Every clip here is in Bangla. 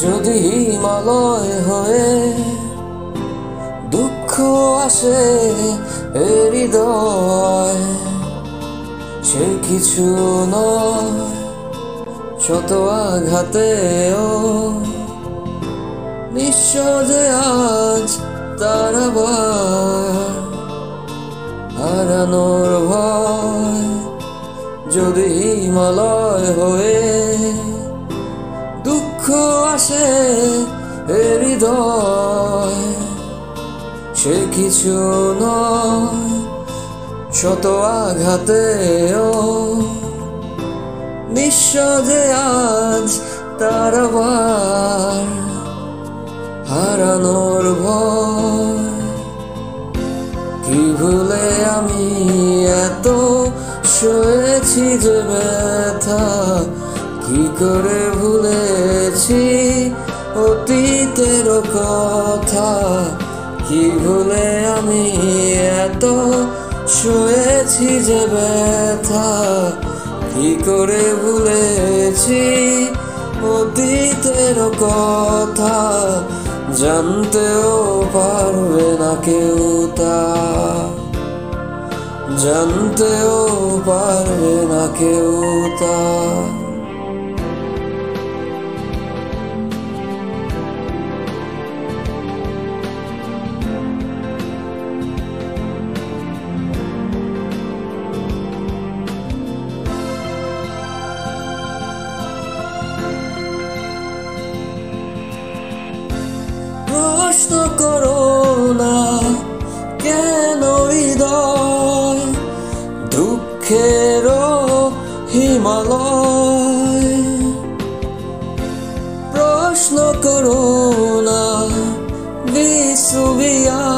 যদি হিমালয় হয়ে দুঃখ আসে এ হৃদয়, সে কিছু নয় শত আঘাতেও নিঃস্ব যে আজ তার আবার হারানোর ভয়। যদি হিমালয় হয়ে দুঃখ আসে এ হৃদয়, সে কিছু নয় শত আঘাতেও নিঃস্ব যে আজ তার আবার হারানোর ভয়। কি ভুলে আমি এত সয়েছি যে ব্যথা, কি করে ভুলেছি অতীতের কথা। কি ভুলে আমি এত সয়েছি যে ব্যথা, কি করে ভুলেছি অতীতের কথা। জানতেও পারবে না কেউ তা, জানতেও পারবে না কেউ তা। প্রশ্ন করো না কেন হৃদয় দুঃখের হিমালয়। প্রশ্ন করো না বিশ্ববিয়াস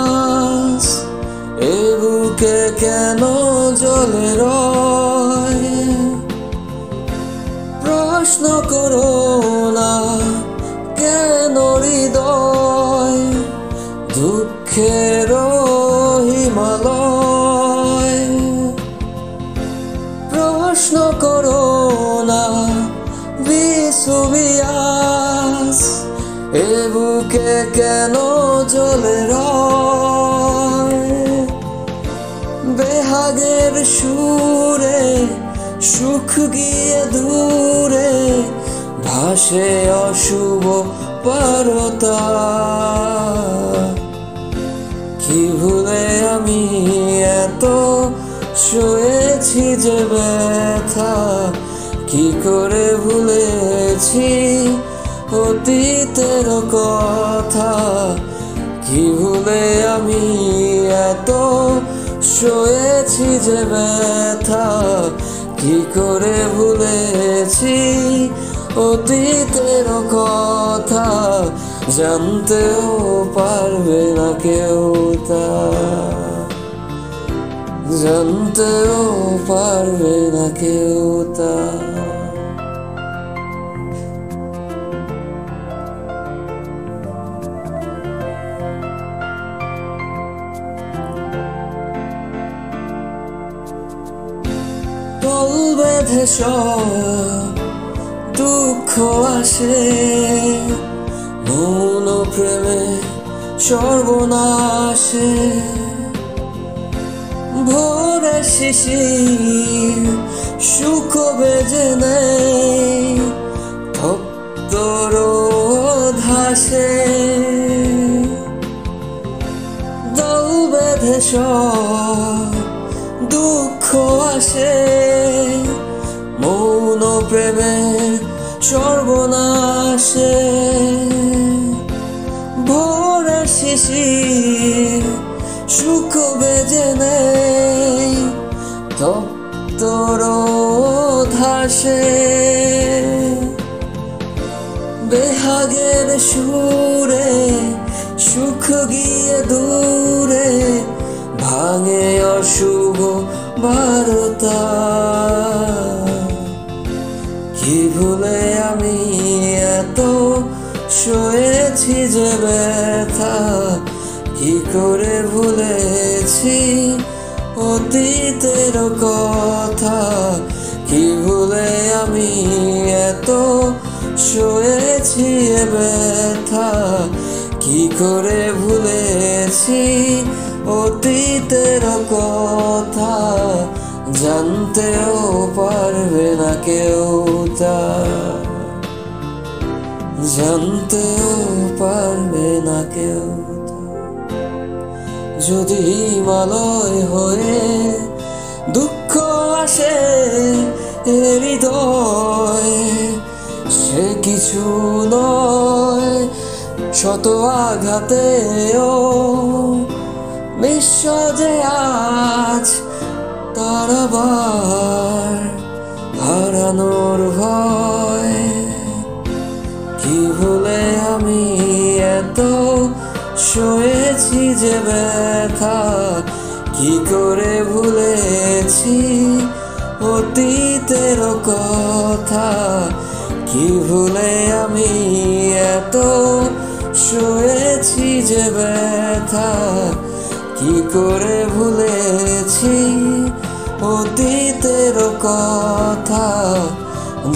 এ বুকে কেন জ্বলে রয়। প্রশ্ন করো না কেন হৃদয় দুঃখের হিমালয়। প্রশ্ন করো না বিশ্ববিয়াস এ বুকে কেন জ্বলে রয়। বেহাগের সুরে সুখ গিয়ে দূরে ভাসে অশুভ পারতা। কি ভুলে আমি এত সয়েছি যে ব্যথা, কি করে ভুলেছি অতীতের কথা। কি ভুলে আমি এত সয়েছি যে ব্যথা, কি করে ভুলেছি অতীতের কথা। জানতেও পারবে না কেউ তা, জানতেও পারবে না কেউ তা। দল বেঁধে সব দুঃখ আসে, মৌন প্রেমে সর্বনাশে। ভোরে শিশির সুখ বেজে নেই তপ্ত ধাসে। দল বেঁধে সব দুঃখ আসে, মৌন প্রেমে সর্বনাশে। ভোরে শিশির সুখ বেজে নেই তপ্ত ধাসে। বেহাগের সুরে সুখ গিয়ে দূরে ভাঙে অশুভ বারতা। কি ভুলে আমি এত সয়েছি যে ব্যথা, কি করে ভুলেছি অতীতের কথা। কি ভুলে আমি এত সয়েছি সয়েছি এ ব্যথা, কি করে ভুলেছি অতীতের কথা, জানতেও পারবে না কেউ তা, জানতেও পারবে না কেউ তা। যদি হিমালয় হয়ে দুঃখ আসে এ হৃদয়, সে কিছু নয় শত আঘাতেও বিশ্ব যে আজ তার আবার হারানোর ভয়। কি ভুলে আমি এত সয়েছি যে ব্যথা, কি করে ভুলেছি অতীতের কথা, কি ভুলে আমি এত সয়েছি যে ব্যথা, কি করে ভুলেছি অতীতের কথা,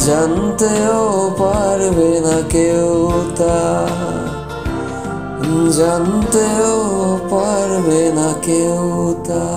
জানতেও পারবে না কেউ তা, জানতেও পারবে না কেউ তা।